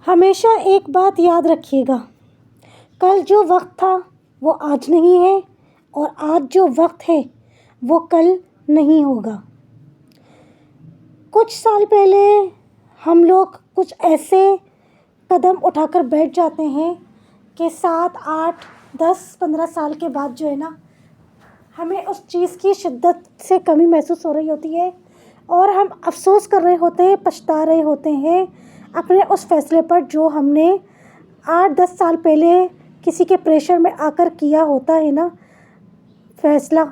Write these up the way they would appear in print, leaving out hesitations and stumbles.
हमेशा एक बात याद रखिएगा, कल जो वक्त था वो आज नहीं है और आज जो वक्त है वो कल नहीं होगा। कुछ साल पहले हम लोग कुछ ऐसे कदम उठाकर बैठ जाते हैं कि 7, 8, 10, 15 साल के बाद जो है ना, हमें उस चीज़ की शिद्दत से कमी महसूस हो रही होती है और हम अफ़सोस कर रहे होते हैं, पछता रहे होते हैं अपने उस फ़ैसले पर जो हमने 8-10 साल पहले किसी के प्रेशर में आकर किया होता है ना फ़ैसला,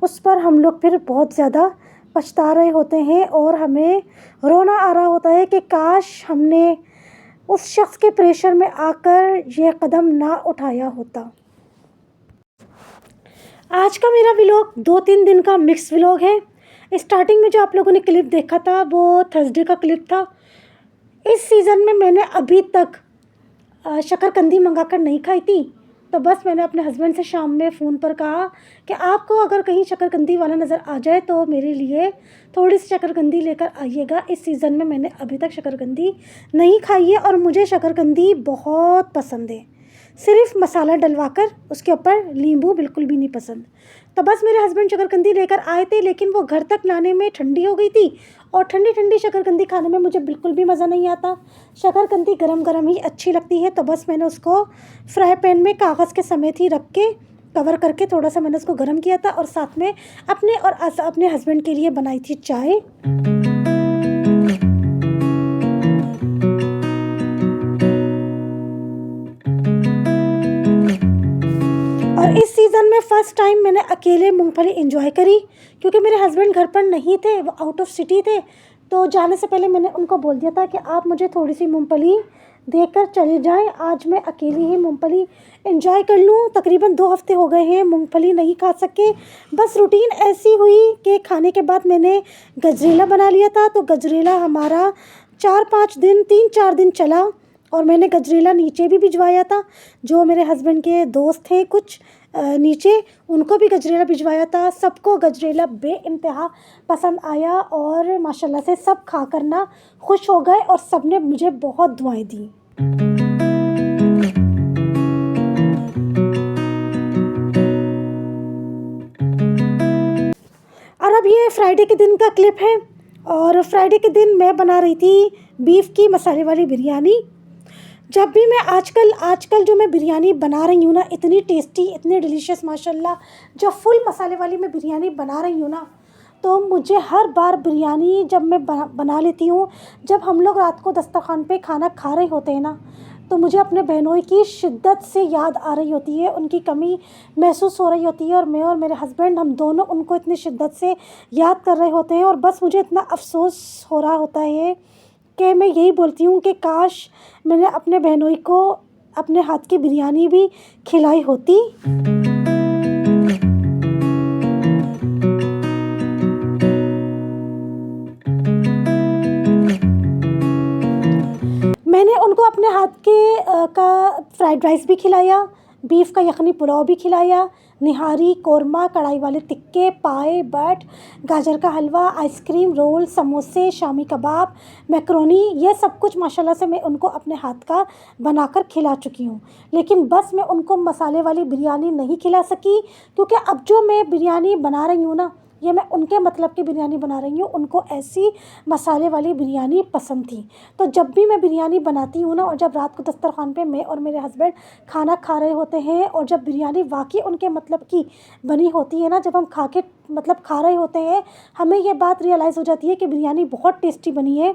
उस पर हम लोग फिर बहुत ज़्यादा पछता रहे होते हैं और हमें रोना आ रहा होता है कि काश हमने उस शख्स के प्रेशर में आकर ये कदम ना उठाया होता। आज का मेरा व्लॉग 2-3 दिन का मिक्स व्लॉग है। स्टार्टिंग में जो आप लोगों ने क्लिप देखा था वो थर्सडे का क्लिप था। इस सीज़न में मैंने अभी तक शकरकंदी मंगाकर नहीं खाई थी, तो बस मैंने अपने हस्बैंड से शाम में फ़ोन पर कहा कि आपको अगर कहीं शकरकंदी वाला नज़र आ जाए तो मेरे लिए थोड़ी सी शकरकंदी लेकर आइएगा। इस सीज़न में मैंने अभी तक शकरकंदी नहीं खाई है और मुझे शकरकंदी बहुत पसंद है, सिर्फ मसाला डलवाकर, उसके ऊपर नींबू बिल्कुल भी नहीं पसंद। तो बस मेरे हस्बैंड शकरकंदी लेकर आए थे, लेकिन वो घर तक लाने में ठंडी हो गई थी और ठंडी ठंडी शकरकंदी खाने में मुझे बिल्कुल भी मज़ा नहीं आता। शकरकंदी गरम गरम ही अच्छी लगती है। तो बस मैंने उसको फ्राई पैन में कागज़ के समेत ही रख के कवर करके थोड़ा सा मैंने उसको गर्म किया था और साथ में अपने और अपने हस्बैंड के लिए बनाई थी चाय। और इस सीज़न में फ़र्स्ट टाइम मैंने अकेले मूंगफली एंजॉय करी, क्योंकि मेरे हस्बैंड घर पर नहीं थे, वो आउट ऑफ सिटी थे। तो जाने से पहले मैंने उनको बोल दिया था कि आप मुझे थोड़ी सी मूंगफली देकर चले जाएं, आज मैं अकेली ही मूंगफली एंजॉय कर लूँ। तकरीबन 2 हफ्ते हो गए हैं मूंगफली नहीं खा सके। बस रूटीन ऐसी हुई कि खाने के बाद मैंने गजरेला बना लिया था, तो गजरेला हमारा 4-5 दिन 3-4 दिन चला और मैंने गजरेला नीचे भी भिजवाया था। जो मेरे हस्बैंड के दोस्त थे कुछ नीचे, उनको भी गजरेला भिजवाया था। सबको गजरेला बेइंतहा पसंद आया और माशाल्लाह से सब खा कर ना खुश हो गए और सब ने मुझे बहुत दुआएं दी। और अब ये फ्राइडे के दिन का क्लिप है और फ्राइडे के दिन मैं बना रही थी बीफ की मसाले वाली बिरयानी। जब भी मैं आजकल जो मैं बिरयानी बना रही हूँ ना, इतनी टेस्टी, इतनी डिलीशियस माशाल्लाह, जो फुल मसाले वाली मैं बिरयानी बना रही हूँ ना, तो मुझे हर बार बिरयानी जब मैं बना लेती हूँ, जब हम लोग रात को दस्तरखान पे खाना खा रहे होते हैं ना, तो मुझे अपने बहनों की शिद्दत से याद आ रही होती है, उनकी कमी महसूस हो रही होती है और मैं और मेरे हस्बैंड हम दोनों उनको इतनी शिद्दत से याद कर रहे होते हैं। और बस मुझे इतना अफसोस हो रहा होता है कि मैं यही बोलती हूँ कि काश मैंने अपने बहनोई को अपने हाथ की बिरयानी भी खिलाई होती। मैंने उनको अपने हाथ के का फ्राइड राइस भी खिलाया, बीफ का यखनी पुलाव भी खिलाया, निहारी, कोरमा, कढ़ाई वाले टिक्के, पाए, बट, गाजर का हलवा, आइसक्रीम, रोल, समोसे, शामी कबाब, मैक्रोनी, ये सब कुछ माशाल्लाह से मैं उनको अपने हाथ का बनाकर खिला चुकी हूँ। लेकिन बस मैं उनको मसाले वाली बिरयानी नहीं खिला सकी, क्योंकि अब जो मैं बिरयानी बना रही हूँ ना, ये मैं उनके मतलब की बिरयानी बना रही हूँ, उनको ऐसी मसाले वाली बिरयानी पसंद थी। तो जब भी मैं बिरयानी बनाती हूँ ना, और जब रात को दस्तरखान पे मैं और मेरे हस्बैंड खाना खा रहे होते हैं और जब बिरयानी वाकई उनके मतलब की बनी होती है ना, जब हम खा के मतलब खा रहे होते हैं, हमें ये बात रियलाइज़ हो जाती है कि बिरयानी बहुत टेस्टी बनी है,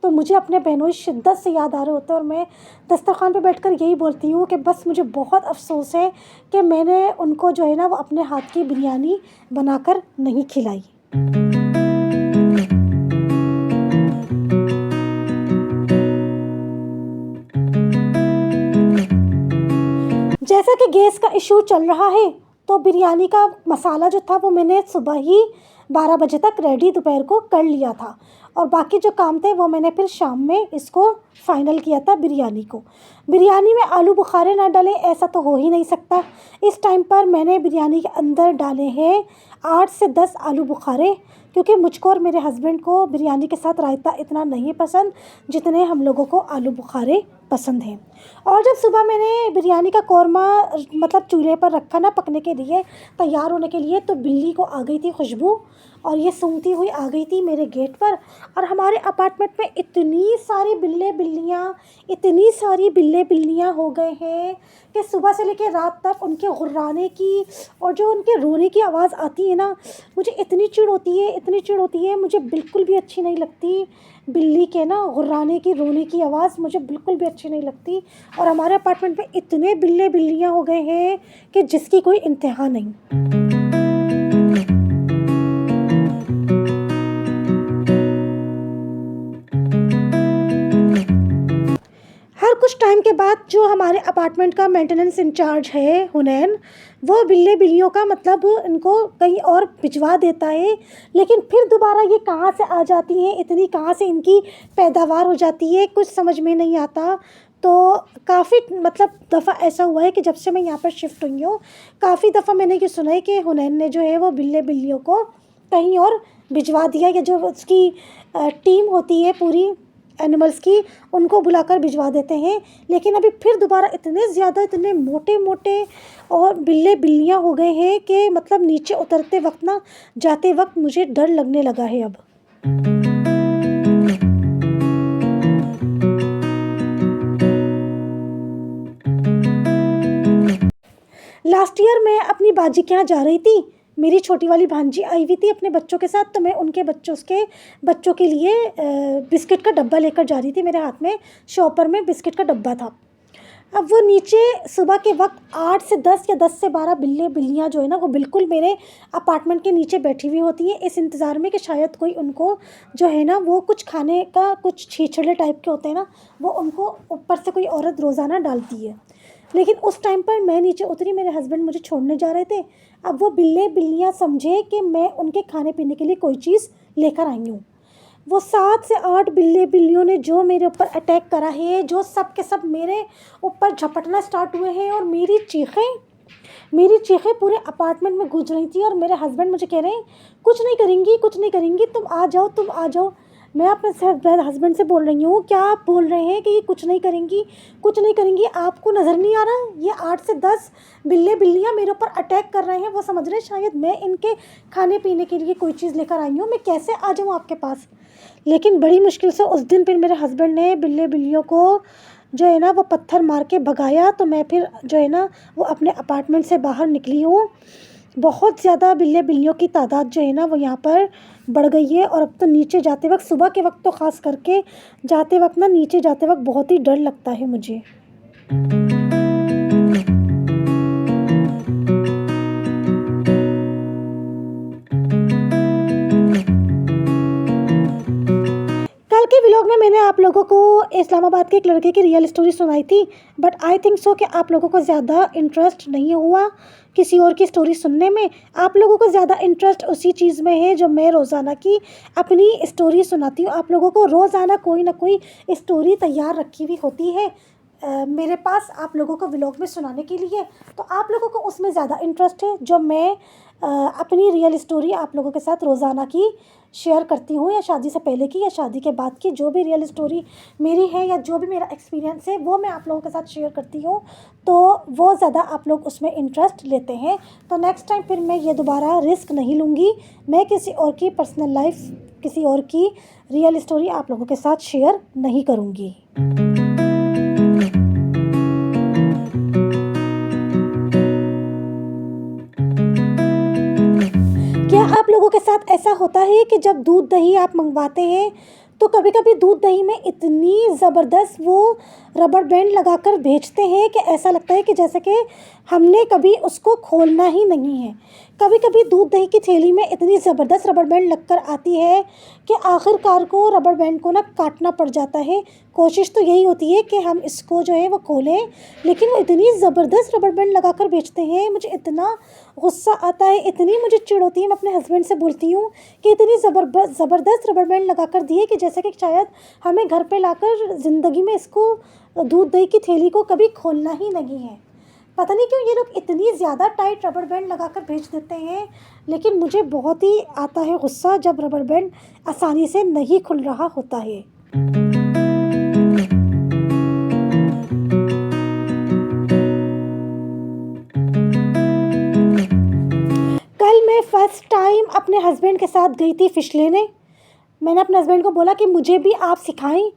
तो मुझे अपने बहनों शिद्दत से याद आ रहे होते हैं और मैं दस्तरखान पे बैठकर यही बोलती हूँ कि बस मुझे बहुत अफसोस है कि मैंने उनको जो है ना वो अपने हाथ की बिरयानी बनाकर नहीं खिलाई। जैसा कि गैस का इशू चल रहा है, तो बिरयानी का मसाला जो था वो मैंने सुबह ही 12 बजे तक रेडी दोपहर को कर लिया था और बाकी जो काम थे वो मैंने फिर शाम में इसको फ़ाइनल किया था बिरयानी को। बिरयानी में आलू बुखारे ना डालें ऐसा तो हो ही नहीं सकता। इस टाइम पर मैंने बिरयानी के अंदर डाले हैं 8 से 10 आलू बुखारे, क्योंकि मुझको और मेरे हस्बैंड को बिरयानी के साथ रायता इतना नहीं पसंद जितने हम लोगों को आलू बुखारे पसंद हैं। और जब सुबह मैंने बिरयानी का कौरमा मतलब चूल्हे पर रखा ना पकने के लिए, तैयार होने के लिए, तो बिल्ली को आ गई थी खुशबू और ये सूंघती हुई आ गई थी मेरे गेट पर। और हमारे अपार्टमेंट में इतनी सारी बिल्ले बिल्लियाँ हो गए हैं कि सुबह से लेकर रात तक उनके गुर्राने की और जो उनके रोने की आवाज़ आती है ना, मुझे इतनी चिढ़ होती है, मुझे बिल्कुल भी अच्छी नहीं लगती। बिल्ली के ना गुर्राने की, रोने की आवाज़ मुझे बिल्कुल भी अच्छी नहीं लगती। और हमारे अपार्टमेंट में इतने बिल्लियाँ हो गए हैं कि जिसकी कोई इंतहा नहीं। हर कुछ टाइम के बाद जो हमारे अपार्टमेंट का मेंटेनेंस इंचार्ज है हुनैन, वो बिल्लियों का मतलब इनको कहीं और भिजवा देता है, लेकिन फिर दोबारा ये कहाँ से आ जाती हैं, इतनी कहाँ से इनकी पैदावार हो जाती है, कुछ समझ में नहीं आता। तो काफ़ी मतलब दफ़ा ऐसा हुआ है कि जब से मैं यहाँ पर शिफ्ट हुई हूँ, काफ़ी दफ़ा मैंने ये सुना है कि हुनैन ने जो है वो बिल्लियों को कहीं और भिजवा दिया, या जो उसकी टीम होती है पूरी एनिमल्स की, उनको बुलाकर भिजवा देते हैं। लेकिन अभी फिर दोबारा इतने ज़्यादा, इतने मोटे और बिल्लियाँ हो गए हैं कि मतलब नीचे उतरते वक्त ना, जाते वक्त मुझे डर लगने लगा है अब। लास्ट ईयर मैं अपनी बाजी के यहाँ जा रही थी, मेरी छोटी वाली भांजी आई हुई थी अपने बच्चों के साथ, तो मैं उनके बच्चों के लिए बिस्किट का डब्बा लेकर जा रही थी। मेरे हाथ में शॉपर में बिस्किट का डब्बा था। अब वो नीचे सुबह के वक्त 8 से 10 या 10 से 12 बिल्लियाँ जो है ना, वो बिल्कुल मेरे अपार्टमेंट के नीचे बैठी हुई होती हैं, इस इंतज़ार में कि शायद कोई उनको जो है ना, वो कुछ खाने का कुछ छीछड़े टाइप के होते हैं ना, वो उनको ऊपर से कोई औरत रोज़ाना डालती है। लेकिन उस टाइम पर मैं नीचे उतरी, मेरे हस्बैंड मुझे छोड़ने जा रहे थे। अब वो बिल्लियाँ समझे कि मैं उनके खाने पीने के लिए कोई चीज़ लेकर आई हूँ। वो 7 से 8 बिल्लियों ने जो मेरे ऊपर अटैक करा है, जो सब के सब मेरे ऊपर झपटना स्टार्ट हुए हैं, और मेरी चीखें पूरे अपार्टमेंट में गूंज रही थी। और मेरे हस्बैंड मुझे कह रहे हैं, कुछ नहीं करेंगी, तुम आ जाओ। मैं अपने हस्बैंड से बोल रही हूँ, क्या आप बोल रहे हैं कि ये कुछ नहीं करेंगी, आपको नज़र नहीं आ रहा? ये 8 से 10 बिल्लियाँ मेरे ऊपर अटैक कर रहे हैं, वो समझ रहे हैं शायद मैं इनके खाने पीने के लिए कोई चीज़ लेकर आई हूँ, मैं कैसे आ जाऊँ आपके पास। लेकिन बड़ी मुश्किल से उस दिन फिर मेरे हस्बैंड ने बिल्लियों को जो है ना, वो पत्थर मार के भगाया। तो मैं फिर जो है ना, वो अपने अपार्टमेंट से बाहर निकली हूँ। बहुत ज़्यादा बिल्लियों की तादाद जो है ना, वो यहाँ पर बढ़ गई है। और अब तो नीचे जाते वक्त, सुबह के वक्त तो ख़ास करके जाते वक्त ना, नीचे जाते वक्त बहुत ही डर लगता है मुझे। कल के व्लॉग में मैंने आप लोगों को इस्लामाबाद के एक लड़के की रियल स्टोरी सुनाई थी, बट आई थिंक सो कि आप लोगों को ज़्यादा इंटरेस्ट नहीं हुआ किसी और की स्टोरी सुनने में। आप लोगों को ज़्यादा इंटरेस्ट उसी चीज़ में है जो मैं रोज़ाना की अपनी स्टोरी सुनाती हूँ। आप लोगों को रोज़ाना कोई ना कोई स्टोरी तैयार रखी हुई होती है मेरे पास आप लोगों को व्लॉग में सुनाने के लिए, तो आप लोगों को उसमें ज़्यादा इंटरेस्ट है जो मैं अपनी रियल स्टोरी आप लोगों के साथ रोज़ाना की शेयर करती हूँ, या शादी से पहले की या शादी के बाद की जो भी रियल स्टोरी मेरी है, या जो भी मेरा एक्सपीरियंस है, वो मैं आप लोगों के साथ शेयर करती हूँ। तो वो ज़्यादा आप लोग उसमें इंटरेस्ट लेते हैं। तो नेक्स्ट टाइम फिर मैं ये दोबारा रिस्क नहीं लूँगी, मैं किसी और की पर्सनल लाइफ, किसी और की रियल स्टोरी आप लोगों के साथ शेयर नहीं करूँगी। क्या आप लोगों के साथ ऐसा होता है कि जब दूध दही आप मंगवाते हैं, तो कभी कभी दूध दही में इतनी ज़बरदस्त वो रबर बैंड लगाकर भेजते हैं कि ऐसा लगता है कि जैसे कि हमने कभी उसको खोलना ही नहीं है। कभी कभी दूध दही की थैली में इतनी ज़बरदस्त रबर बैंड लगकर आती है कि आखिरकार को रबर बैंड को ना काटना पड़ जाता है। कोशिश तो यही होती है कि हम इसको जो है वो खोलें, लेकिन वो इतनी ज़बरदस्त रबर बैंड लगाकर बेचते हैं, मुझे इतना गुस्सा आता है, इतनी मुझे चिढ़ होती है। मैं अपने हस्बैंड से बोलती हूँ कि इतनी ज़बरदस्त रबर बैंड लगाकर दिए कि जैसे कि शायद हमें घर पे लाकर ज़िंदगी में इसको दूध दही की थैली को कभी खोलना ही नहीं है। पता नहीं क्यों ये लोग इतनी ज़्यादा टाइट रबर बैंड लगाकर भेज देते हैं, लेकिन मुझे बहुत ही आता है गुस्सा जब रबर बैंड आसानी से नहीं खुल रहा होता है। हस्बैंड के साथ गई थी फ़िश लेने। मैंने अपने हस्बैंड को बोला कि मुझे भी आप सिखाएं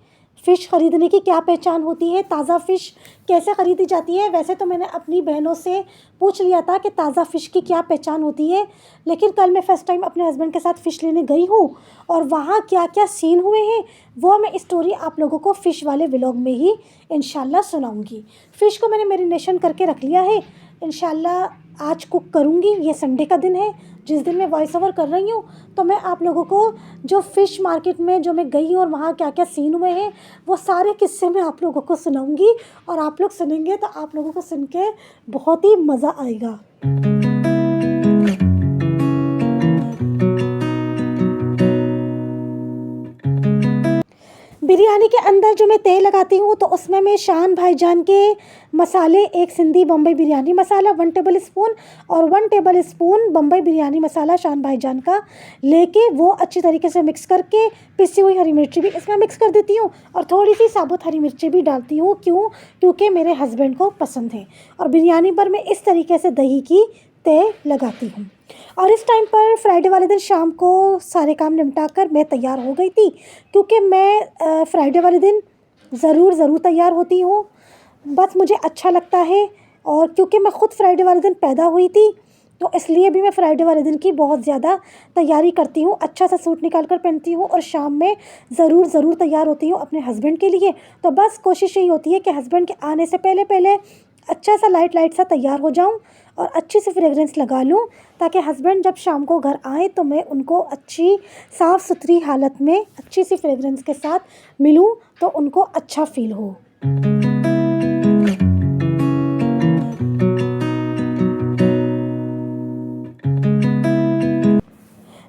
फ़िश ख़रीदने की क्या पहचान होती है, ताज़ा फ़िश कैसे ख़रीदी जाती है। वैसे तो मैंने अपनी बहनों से पूछ लिया था कि ताज़ा फ़िश की क्या पहचान होती है, लेकिन कल मैं फ़र्स्ट टाइम अपने हस्बैंड के साथ फ़िश लेने गई हूँ और वहाँ क्या क्या सीन हुए हैं वो मैं स्टोरी आप लोगों को फ़िश वाले व्लॉग में ही इंशाल्लाह सुनाऊँगी। फ़िश को मैंने मैरिनेशन करके रख लिया है, इंशाल्लाह आज कुक करूँगी। ये संडे का दिन है जिस दिन मैं वॉइस ओवर कर रही हूँ, तो मैं आप लोगों को जो फ़िश मार्केट में जो मैं गई हूँ और वहाँ क्या क्या सीन हुए हैं वो सारे किस्से मैं आप लोगों को सुनाऊँगी और आप लोग सुनेंगे तो आप लोगों को सुन के बहुत ही मज़ा आएगा। बिरयानी के अंदर जो मैं तेल लगाती हूँ तो उसमें मैं शान भाईजान के मसाले, एक सिंधी बम्बई बिरयानी मसाला 1 टेबल स्पून और 1 टेबल स्पून बम्बई बिरयानी मसाला शान भाईजान का लेके वो अच्छी तरीके से मिक्स करके पिसी हुई हरी मिर्ची भी इसमें मिक्स कर देती हूँ और थोड़ी सी साबुत हरी मिर्ची भी डालती हूँ। क्योंकि मेरे हस्बैंड को पसंद है। और बिरयानी पर मैं इस तरीके से दही की तय लगाती हूँ। और इस टाइम पर फ्राइडे वाले दिन शाम को सारे काम निपटा कर मैं तैयार हो गई थी, क्योंकि मैं फ्राइडे वाले दिन ज़रूर तैयार होती हूँ, बस मुझे अच्छा लगता है। और क्योंकि मैं ख़ुद फ्राइडे वाले दिन पैदा हुई थी तो इसलिए भी मैं फ्राइडे वाले दिन की बहुत ज़्यादा तैयारी करती हूँ। अच्छा सा सूट निकाल कर पहनती हूँ और शाम में ज़रूर तैयार होती हूँ अपने हस्बैंड के लिए। तो बस कोशिश यही होती है कि हस्बैंड के आने से पहले अच्छा सा लाइट सा तैयार हो जाऊँ और अच्छी सी फ्रेगरेंस लगा लूँ, ताकि हस्बैंड जब शाम को घर आए तो मैं उनको अच्छी साफ़ सुथरी हालत में अच्छी सी फ्रेगरेंस के साथ मिलूँ तो उनको अच्छा फ़ील हो।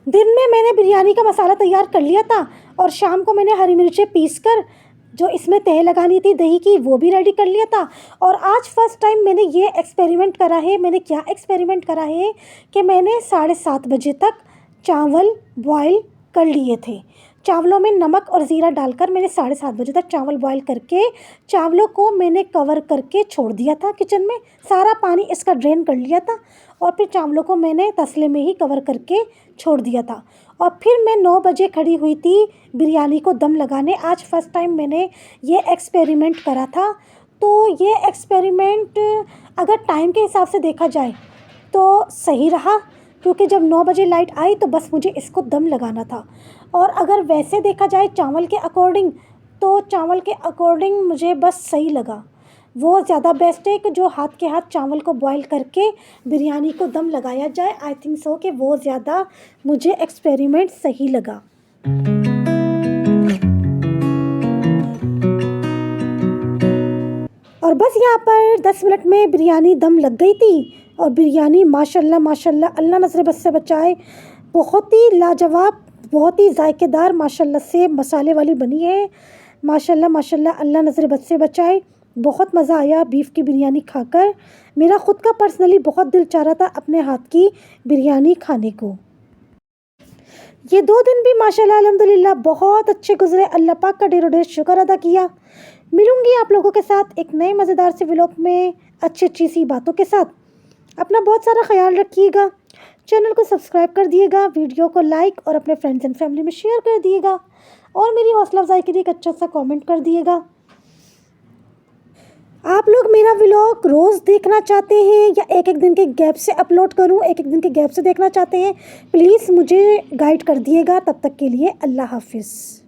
दिन में मैंने बिरयानी का मसाला तैयार कर लिया था और शाम को मैंने हरी मिर्चें पीस कर जो इसमें तह लगानी थी दही की वो भी रेडी कर लिया था। और आज फर्स्ट टाइम मैंने ये एक्सपेरिमेंट करा है। मैंने क्या एक्सपेरिमेंट करा है कि मैंने 7:30 बजे तक चावल बॉयल कर लिए थे। चावलों में नमक और ज़ीरा डालकर मैंने 7:30 बजे तक चावल बॉयल करके चावलों को मैंने कवर करके छोड़ दिया था किचन में, सारा पानी इसका ड्रेन कर लिया था और फिर चावलों को मैंने तसले में ही कवर करके छोड़ दिया था। और फिर मैं 9 बजे खड़ी हुई थी बिरयानी को दम लगाने। आज फर्स्ट टाइम मैंने ये एक्सपेरिमेंट करा था। तो ये एक्सपेरिमेंट अगर टाइम के हिसाब से देखा जाए तो सही रहा, क्योंकि जब 9 बजे लाइट आई तो बस मुझे इसको दम लगाना था। और अगर वैसे देखा जाए चावल के अकॉर्डिंग तो चावल के अकॉर्डिंग मुझे बस सही लगा। वो ज़्यादा बेस्ट है कि जो हाथ के हाथ चावल को बॉईल करके बिरयानी को दम लगाया जाए। आई थिंक सो कि वो ज़्यादा मुझे एक्सपेरिमेंट सही लगा। और बस यहाँ पर 10 मिनट में बिरयानी दम लग गई थी और बिरयानी माशाल्लाह अल्लाह नज़र बद से बचाए बहुत ही लाजवाब, बहुत ही जायकेदार माशाल्लाह से मसाले वाली बनी है। माशाल्लाह अल्लाह नज़र बद से बचाए। बहुत मज़ा आया बीफ की बिरयानी खाकर। मेरा ख़ुद का पर्सनली बहुत दिल चाह रहा था अपने हाथ की बिरयानी खाने को। ये 2 दिन भी माशाल्लाह अल्हम्दुलिल्लाह बहुत अच्छे गुजरे। अल्लाह पाक का ढेरों शुक्र अदा किया। मिलूँगी आप लोगों के साथ एक नए मज़ेदार से व्लॉग में अच्छी सी बातों के साथ। अपना बहुत सारा ख्याल रखिएगा। चैनल को सब्सक्राइब कर दिएगा, वीडियो को लाइक और अपने फ्रेंड्स एंड फैमिली में शेयर कर दिएगा और मेरी हौसला अफजाई के लिए एक अच्छा सा कमेंट कर दिएगा। आप लोग मेरा व्लॉग रोज़ देखना चाहते हैं या एक दिन के गैप से अपलोड करूं, एक दिन के गैप से देखना चाहते हैं, प्लीज़ मुझे गाइड कर दिएगा। तब तक के लिए अल्लाह हाफिज़।